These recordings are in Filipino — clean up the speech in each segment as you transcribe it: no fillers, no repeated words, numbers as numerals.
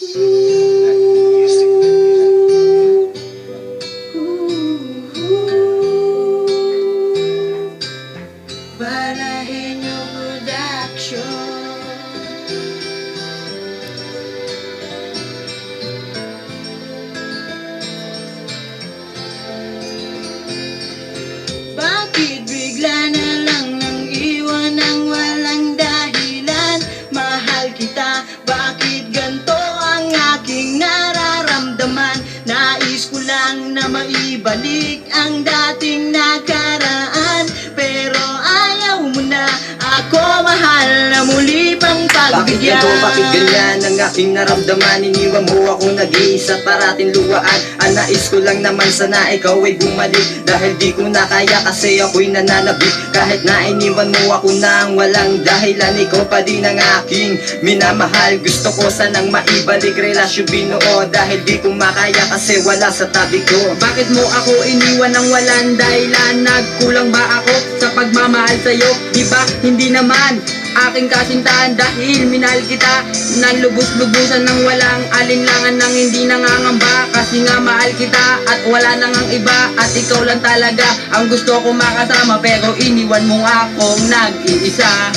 Balahenyo Production. Bakit bigla na lang nang iwan ng walang dahilan? Mahal kita, bakit ganto ang aking nararamdaman? Nais ko lang na maibalik ang dating nakaraan, pero ayaw mo na ako mahal na muli pang pagbigyan. Bakit ganito, bakit ganyan ang aking naramdaman? Iniwan mo ako nag-iisa, parating luwaan. Ang nais ko lang naman sana ikaw ay bumalik, dahil di ko na kaya kasi ako'y nananabik. Kahit na iniwan mo ako nang walang dahilan, ikaw pa din ang aking minamahal. Gusto ko sanang maibalik relasyon binuo, dahil di ko makaya kasi wala sa tabi ko. Bakit mo ako iniwan ng walang dahilan? Nagkulang ba ako sa pagmamahal sa'yo? Diba hindi naman aking kasintahan, dahil minahal kita ng lubos-lubusan ng walang alinlangan, nang hindi nangangamba. Kasi nga mahal kita at wala nang ang iba, at ikaw lang talaga ang gusto ko makasama, pero iniwan mo akong nag-iisa.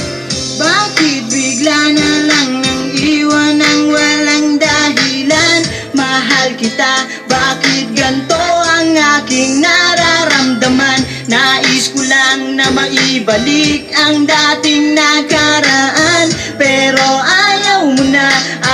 Bakit bigla na lang nang iwan ng walang dahilan? Mahal kita, bakit ganto ang aking nararamdaman? Nais ko lang na maibalik ang dating nakaraan, pero ayaw mo na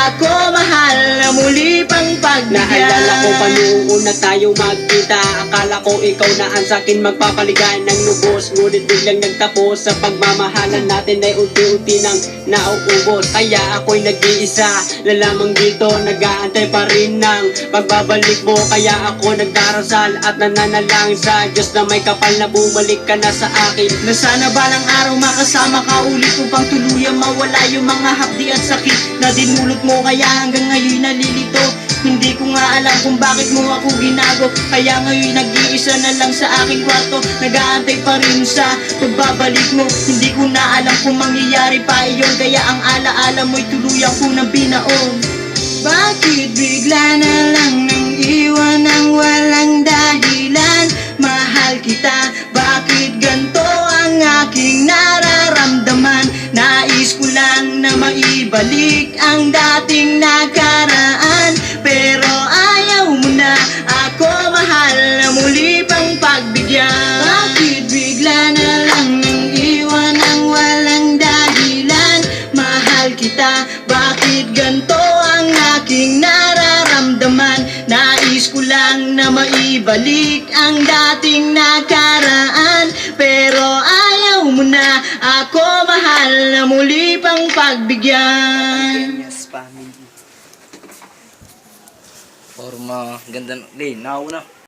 ako mahal na muli pang pagbigyan. Naalala ko pa noong una tayo magkita, akala ko ikaw na ang sakin magpapaligan ng lubos, ngunit biglang nagtapos sa pagmamahalan natin ay unti-unti nang nauubos. Kaya ako'y nag-iisa na lamang dito, nag-aantay pa rin ng pagbabalik mo. Kaya ako nagdarasal at nananalangin sa Diyos na may kapal na bumalik ka na sa akin. Na sana balang araw makasama ka ulit upang tuluyang mawala yung mga hapdi at sakit na dinulot mo, kaya hanggang ngayon nalilito. Hindi ko nga alam kung bakit mo ako ginago, kaya ngayon nag-iisa na lang sa aking kwarto, nag-aantay pa rin sa pagbabalik mo. Hindi ko na alam kung mangyayari pa iyon, kaya ang alaala mo'y tuluyang ko nang binaon. Bakit bigla na lang nang iwan ng walang dahilan? Mahal kita, bakit ganto ang aking nararamdaman? Nais ko lang na maibalik ang dating nakaraan, pero ayaw mo na ako mahal na muli pang pagbigyan. Bakit bigla na lang nang iwan ng walang dahilan? Mahal kita, bakit ganto ang aking nararamdaman? Nais ko lang na maibalik ang dating nakaraan, pero ayaw mo na ako mahal na muli pang pagbigyan. Yes, family. Forma, ganda. Nauna.